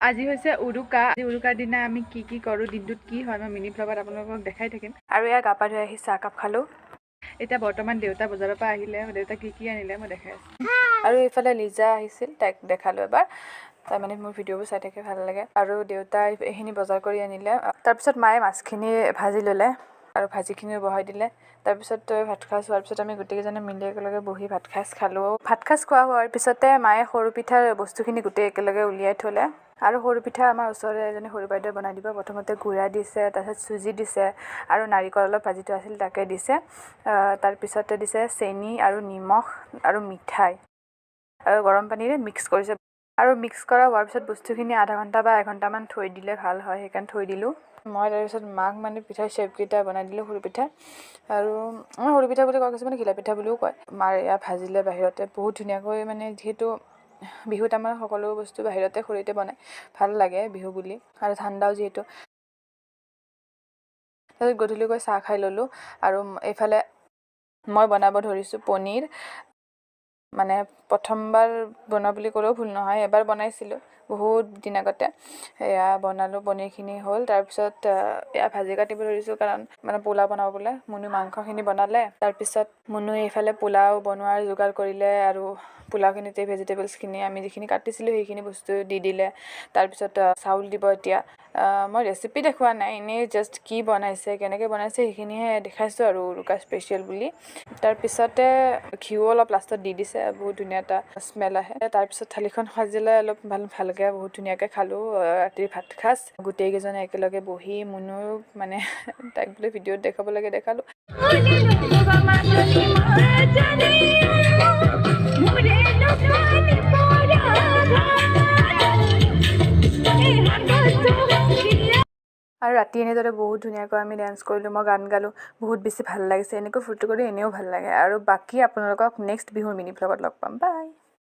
আজি হৈছে উৰুকা উৰুকাৰ দিনা আমি কি কৰোঁ দিনটোত কি হয় মই মিনি ব্লগত আপোনালোকক দেখাই থাকিম আৰু এয়া গা পা ধুই আহি চাহ কাপ খালোঁ এতিয়া বৰ্তমান দেউতা বজাৰৰ পৰা আহিলে দেউতা কি আনিলে মই দেখাই আছোঁ আৰু এইফালে লিজা আহিছিল তাইক দেখালোঁ এবাৰ তাই মানে মোৰ ভিডিঅ'বোৰ চাই থাকে ভাল লাগে আৰু দেউতাই এইখিনি বজাৰ কৰি আনিলে তাৰপিছত মায়ে মাছখিনি ভাজি ল'লে আৰু ভাজিখিনিও বহাই দিলে তাৰপিছত ভাত খাজ হোৱাৰ পিছত আমি গোটেইকেইজনে মিলি একেলগে বহি ভাত খাজ খালোঁ ভাত খাজ খোৱা হোৱাৰ পিছতে মায়ে সৰু পিঠাৰ বস্তুখিনি গোটেই একেলগে উলিয়াই থ'লে আৰু সৰু পিঠা আমাৰ ওচৰৰে এজনী সৰু বাইদেৱে বনাই দিব প্ৰথমতে গুড়া দিছে তাৰপিছত চুজি দিছে আৰু নাৰিকল অলপ ভাজি থোৱা আছিল তাকে দিছে তাৰপিছতে দিছে চেনি আৰু নিমখ আৰু মিঠাই আৰু গৰম পানীৰে মিক্স কৰিছে আৰু মিক্স কৰা হোৱাৰ পিছত বস্তুখিনি আধা ঘণ্টা বা এঘণ্টামান থৈ দিলে ভাল হয় সেইকাৰণে থৈ দিলোঁ মই তাৰপিছত মাক মানে পিঠাৰ শ্বেপকেইটা বনাই দিলোঁ সৰু পিঠা আৰু সৰু পিঠা বুলি কয় কিছুমানে ঘিলা পিঠা বুলিও কয় মাৰ এয়া ভাজিলে বাহিৰতে বহুত ধুনীয়াকৈ মানে যিহেতু বিহুত আমাৰ সকলো বস্তু বাহিৰতে খৰিতে বনায় ভাল লাগে বিহু বুলি আৰু ঠাণ্ডাও যিহেতু তাৰপিছত গধূলিকৈ চাহ খাই ল'লোঁ আৰু এইফালে মই বনাব ধৰিছোঁ পনীৰ মানে প্ৰথমবাৰ বনোৱা বুলি ক'লেও ভুল নহয় এবাৰ বনাইছিলোঁ বহুত দিন আগতে এয়া বনালোঁ পনীৰখিনি হ'ল তাৰপিছত এয়া ভাজি কাটিব ধৰিছোঁ কাৰণ মানে পোলাও বনাব বোলে মুনু মাংসখিনি বনালে তাৰপিছত মুনু এইফালে পোলাও বনোৱাৰ যোগাৰ কৰিলে আৰু পোলাওখিনিতে ভেজিটেবলছখিনি আমি যিখিনি কাটিছিলোঁ সেইখিনি বস্তু দি দিলে তাৰপিছত চাউল দিব এতিয়া মই ৰেচিপি দেখুওৱা নাই এনেই জাষ্ট কি বনাইছে কেনেকৈ বনাইছে সেইখিনিহে দেখাইছোঁ আৰু উৰুকা স্পেচিয়েল বুলি তাৰপিছতে ঘিউ অলপ লাষ্টত দি দিছে বহুত ধুনীয়া এটা স্মেল আহে তাৰপিছত থালিখন সাজিলে অলপ ভালকৈ বহুত ধুনীয়াকৈ খালোঁ ৰাতিৰ ভাত সাজ গোটেইকেইজনে একেলগে বহি মুনুও মানে তাইক বোলে ভিডিঅ'ত দেখাব লাগে দেখালোঁ আৰু ৰাতি এনেদৰে বহুত ধুনীয়াকৈ আমি ডান্স কৰিলোঁ মই গান গালোঁ বহুত বেছি ভাল লাগিছে এনেকৈ ফূৰ্তি কৰি এনেও ভাল লাগে আৰু বাকী আপোনালোকক নেক্সট বিহুৰ মিনি ব্লগত লগ পাম বাই